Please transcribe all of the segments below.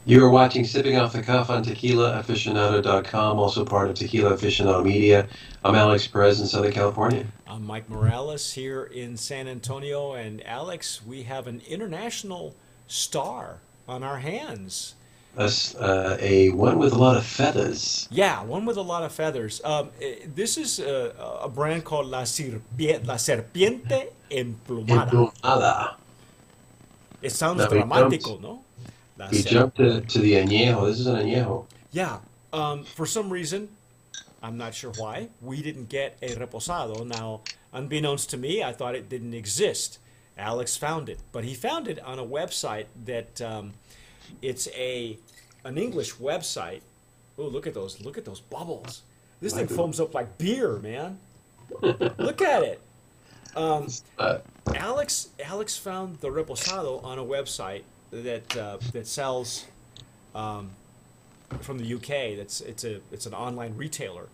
You are watching Sipping Off the Cuff on TequilaAficionado.com, also part of Tequila Aficionado Media. I'm Alex Perez in Southern California. I'm Mike Morales here in San Antonio, and Alex, we have an international star on our hands. A one with a lot of feathers. Yeah, one with a lot of feathers. This is a brand called La Serpiente Emplumada. Emplumada. It sounds Now we jumped, dramático, ¿no? La we Ser jumped to the Anejo. This is an Anejo. Yeah, for some reason, I'm not sure why, we didn't get a reposado. Now, unbeknownst to me, I thought it didn't exist. Alex found it, but he found it on a website that it's an English website. Oh, look at those! Look at those bubbles. This thing foams up like beer, man. Look at it. Uh, Alex found the reposado on a website that sells from the UK. It's an online retailer.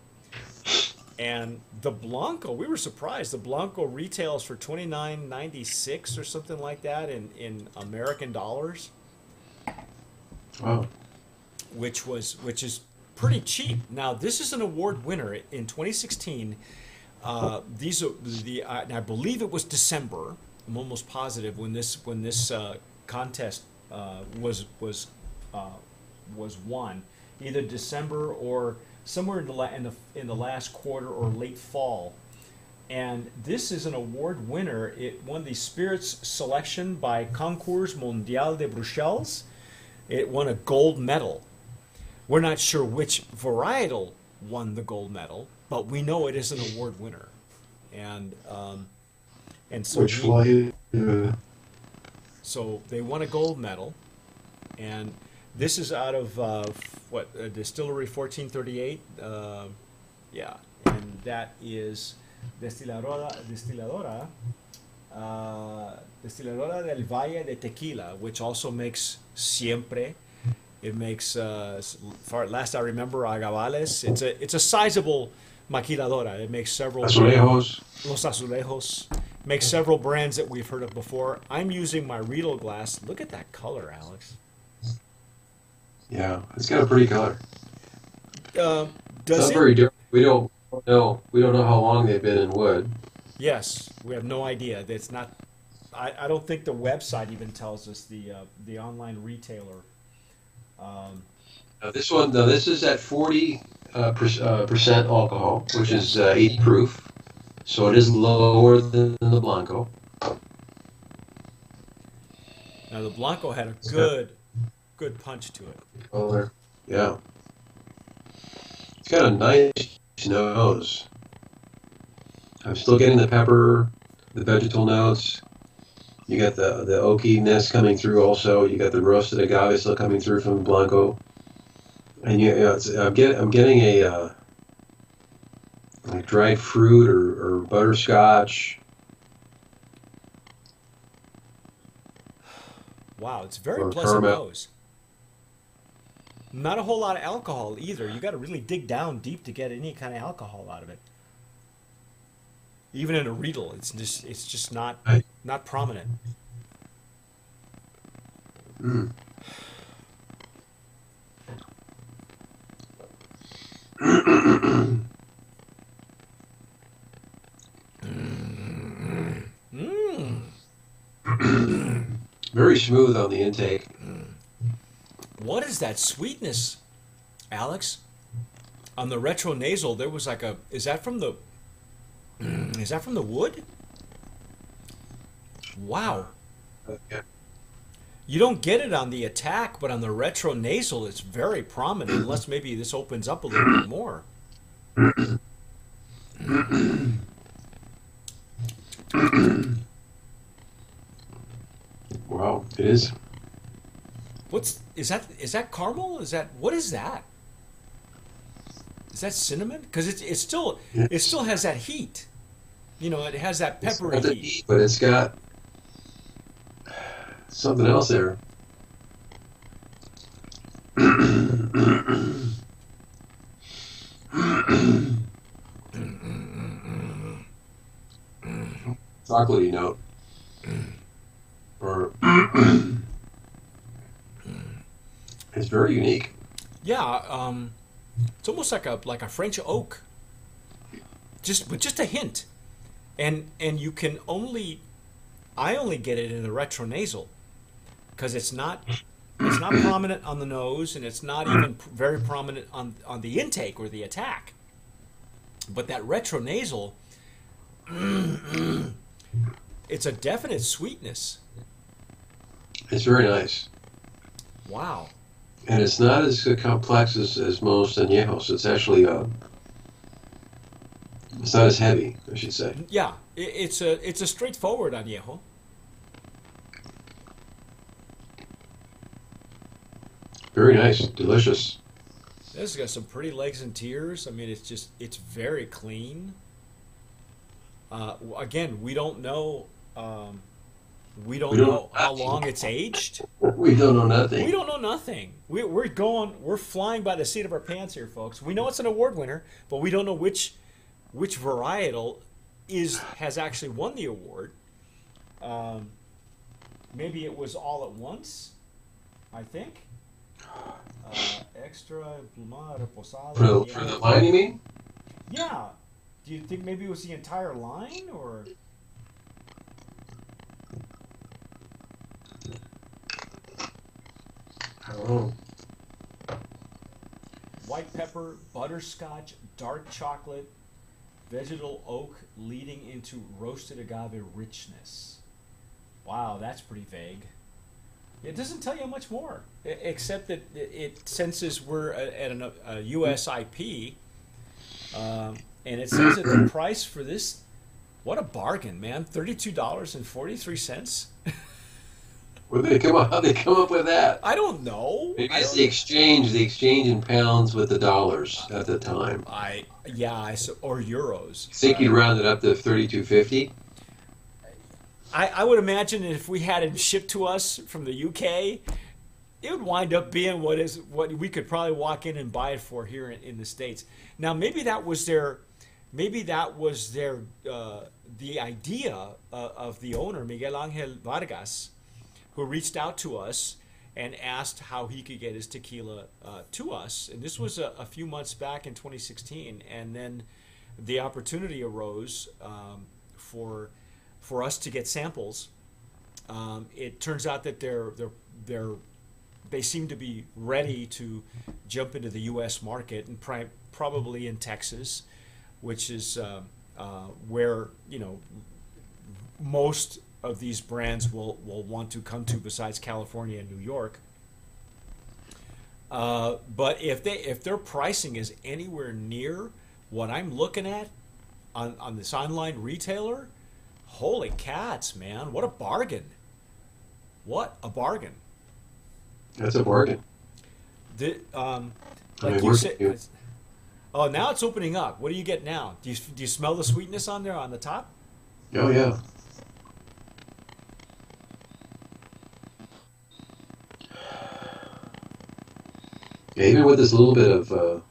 And the Blanco, we were surprised. The Blanco retails for $29.96 or something like that in American dollars, wow. which is pretty cheap. Now, this is an award winner in 2016. These are and I believe it was December. I'm almost positive when this contest was won, either December or somewhere in the last quarter or late fall. And this is an award winner. It won the Spirits selection by Concours Mondial de Bruxelles. It won a gold medal. We're not sure which varietal won the gold medal, but we know it is an award winner. And so Which flight? so they won a gold medal, and this is out of distillery 1438. Yeah, and that is Destiladora del Valle de Tequila, which also makes Siempre. It makes, last I remember, Agavales. It's a sizable maquiladora. It makes several Azulejos. Los Azulejos. Makes several brands that we've heard of before. I'm using my Riedel glass. Look at that color, Alex. Yeah, it's got a pretty color. It's Does not it? very different. We don't know. We don't know how long they've been in wood. Yes, we have no idea. That's not. I don't think the website even tells us the online retailer. Now this is at 40 percent alcohol, which is 80 proof, so it is lower than the Blanco. Now the Blanco had a It's got good punch to it. color. Yeah, it's got a nice nose. I'm still getting the pepper, the vegetal notes. You got the oakiness coming through. Also, you got the roasted agave still coming through from the Blanco. And I'm getting a like dried fruit or butterscotch. Wow, it's a very Or pleasant caramel. nose. Not a whole lot of alcohol either. You got to really dig down deep to get any kind of alcohol out of it. Even in a Riedel, it's just not Right. not prominent. Mm. Mm. Very smooth on the intake. What is that sweetness, Alex? On the retro nasal, there was like a. Is that from the wood? Wow. Okay. You don't get it on the attack, but on the retro nasal, it's very prominent. Unless maybe this opens up a little bit more. Wow, it is. Is that caramel? What is that? Is that cinnamon? Because it still has that heat. You know, it has that It's peppery got the heat. heat, but it's got something else there. Chocolatey note. Or It's very unique. Yeah, it's almost like a French oak, with just a hint, and you can only I only get it in the retronasal because it's not prominent on the nose, and it's not even very prominent on the intake or the attack. But that retronasal, it's a definite sweetness. It's very nice. Wow. And it's not as complex as most añejos. It's actually it's not as heavy, I should say. Yeah, it's a straightforward añejo. Very nice, delicious. This has got some pretty legs and tears. I mean, it's very clean. Again, we don't know. We don't know how long it's aged. We don't know nothing. We don't know nothing. We're flying by the seat of our pants here, folks. We know it's an award winner, but we don't know which varietal has actually won the award. Maybe it was all at once, I think. Extra Emplumada Reposada. For the line, you mean? Yeah. Do you think maybe it was the entire line, or? I don't know. White pepper, butterscotch, dark chocolate, vegetal oak leading into roasted agave richness. Wow, that's pretty vague. It doesn't tell you much more, except that it senses we're at a U.S. IP, and it says that the price for this, what a bargain, man, $32.43. Where did they come up? How did they come up with that? I don't know. Maybe it's the exchange in pounds with the dollars at the time. Or euros. You think you'd round it up to 32.50? I would imagine if we had it shipped to us from the UK, it would wind up being what we could probably walk in and buy it for here in the States. Now maybe that was the idea of the owner, Miguel Angel Vargas, who reached out to us and asked how he could get his tequila to us. And this was a few months back in 2016, and then the opportunity arose for us to get samples. It turns out that they seem to be ready to jump into the U.S. market, and probably in Texas, which is where most of these brands will want to come to, besides California and New York. But if their pricing is anywhere near what I'm looking at on this online retailer, holy cats, man! What a bargain! What a bargain! That's a bargain. Like you said. Oh, now it's opening up. What do you get now? Do you smell the sweetness on there on the top? Oh yeah. Yeah, even with this little bit of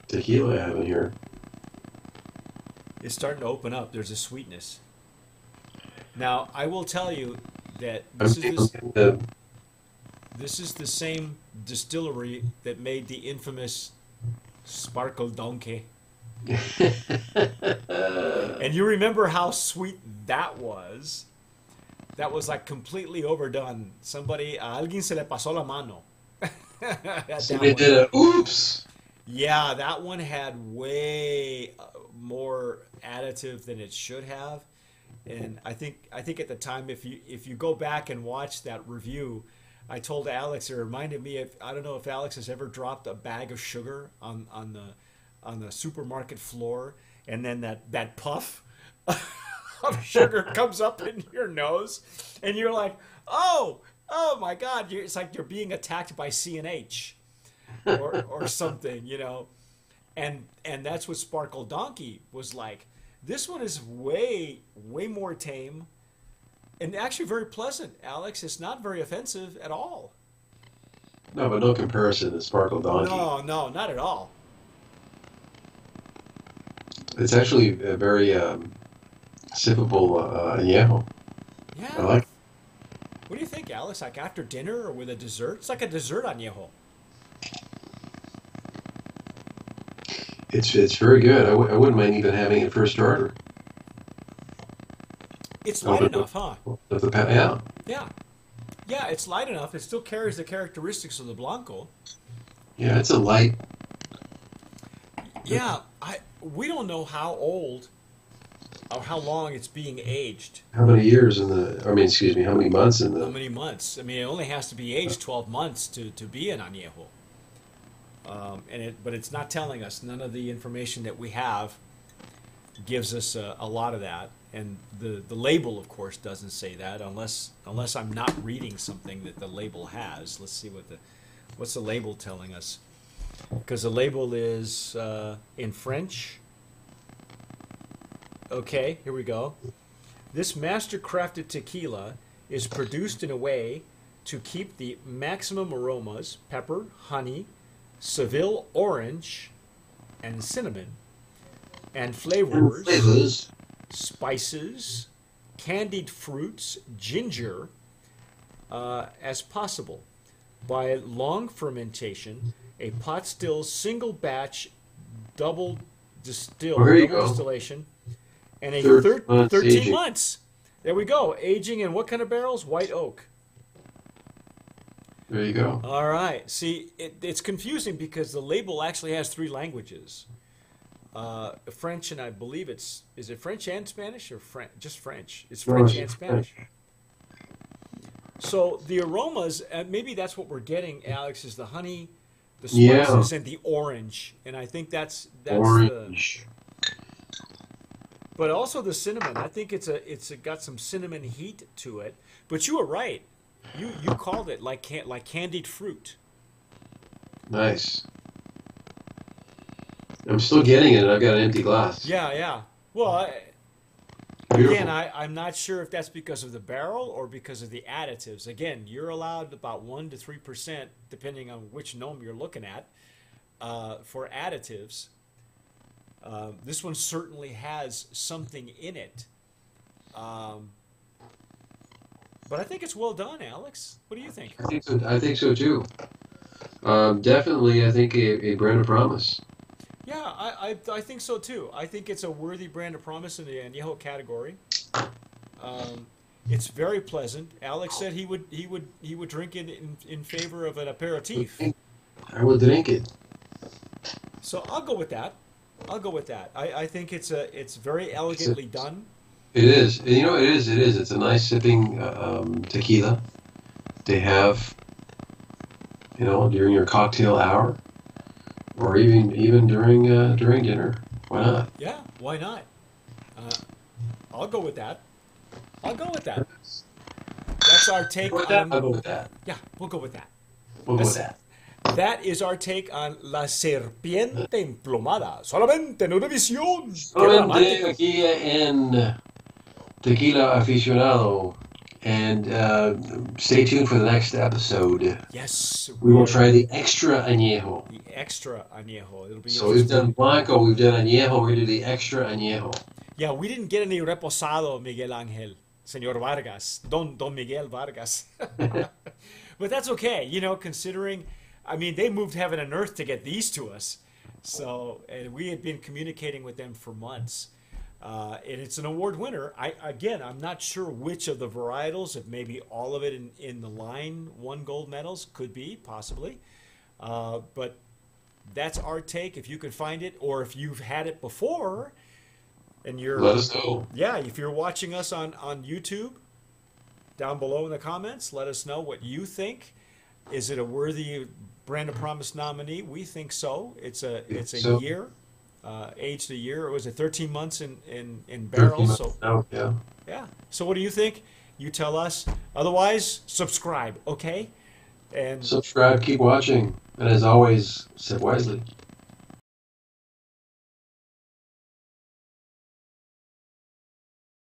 tequila I have in here. It's starting to open up. There's a sweetness. Now, I will tell you that this is the same distillery that made the infamous Sparkle Donkey. And you remember how sweet that was? That was like completely overdone. Alguien se le pasó la mano. So they did a oops. Yeah, that one had way more additive than it should have, and I think at the time, if you go back and watch that review, I told Alex, it reminded me of, I don't know if Alex has ever dropped a bag of sugar on the supermarket floor, and then that puff of sugar comes up in your nose, and you're like, oh my God, it's like you're being attacked by CNH or something, and that's what Sparkle Donkey was like. This one is way more tame and actually very pleasant, Alex. It's not very offensive at all. No, but no comparison to Sparkle Donkey. No, not at all. It's actually a very sippable añejo. Yeah. I like it. What do you think, Alex? Like after dinner or with a dessert? It's like a dessert añejo. It's very good. I wouldn't mind even having it for a starter. It's light enough, huh? Yeah. Yeah. Yeah, it's light enough. It still carries the characteristics of the Blanco. Yeah, it's a light. Yeah, we don't know how old or how long it's being aged. How many years in the? I mean, excuse me. How many months in How the? many months? I mean, it only has to be aged 12 months to be an añejo. But it's not telling us. None of the information that we have gives us a lot of that. And the label, of course, doesn't say that unless I'm not reading something that the label has. Let's see what's the label telling us. Because the label is in French. Okay, here we go. This Mastercrafted Tequila is produced in a way to keep the maximum aromas, pepper, honey, Seville orange, and cinnamon, and flavors, spices, candied fruits, ginger, as possible. By long fermentation, a pot still single batch double distillation, and a 13 months. There we go. Aging in what kind of barrels? White oak. There you go. All right. See, it's confusing because the label actually has 3 languages. French, and I believe is it French and Spanish or just French? It's French and Spanish. So the aromas, maybe that's what we're getting, Alex, is the honey, the spices, and the orange. And I think that's orange. But also the cinnamon. I think it's got some cinnamon heat to it. But you were right. You called it like candied fruit. Nice. I'm still getting it. I've got an empty glass. Yeah. Well, again, I'm not sure if that's because of the barrel or because of the additives. Again, you're allowed about 1 to 3%, depending on which gnome you're looking at, for additives. This one certainly has something in it. But I think it's well done, Alex. What do you think? I think so too. Definitely, I think a brand of promise. Yeah, I think so too. I think it's a worthy brand of promise in the añejo category. It's very pleasant. Alex said he would drink it in favor of an aperitif. I would drink it. So I'll go with that. I think it's very elegantly done. It is. You know, it is. It's a nice sipping tequila to have, during your cocktail hour, or even during dinner. Why not? Yeah, why not? I'll go with that. That's our take on. I'll go with that. Yeah, we'll go with that. That is our take on La Serpiente Emplumada. Solamente en una visión. Solamente aquí en Tequila Aficionado. And stay tuned for the next episode. Yes. We will try the extra añejo. The extra añejo. It'll be so we've done Blanco, we've done añejo, we're going to do the extra añejo. Yeah, we didn't get any reposado, Miguel Ángel. Señor Vargas. Don Miguel Vargas. But that's okay, considering, they moved heaven and earth to get these to us. So, and we had been communicating with them for months. And it's an award winner. I'm not sure which of the varietals, if maybe all of it in the line won gold medals. Could be, possibly. But that's our take. If you can find it, or if you've had it before, and let us know. Yeah, if you're watching us on YouTube, down below in the comments, let us know what you think. Is it a worthy Brand of Promise nominee? We think so. It's a year. Aged a year. It was 13 months in barrels. Yeah. So what do you think? You tell us. Otherwise, subscribe. Okay. And subscribe. Keep watching. And as always, sip wisely.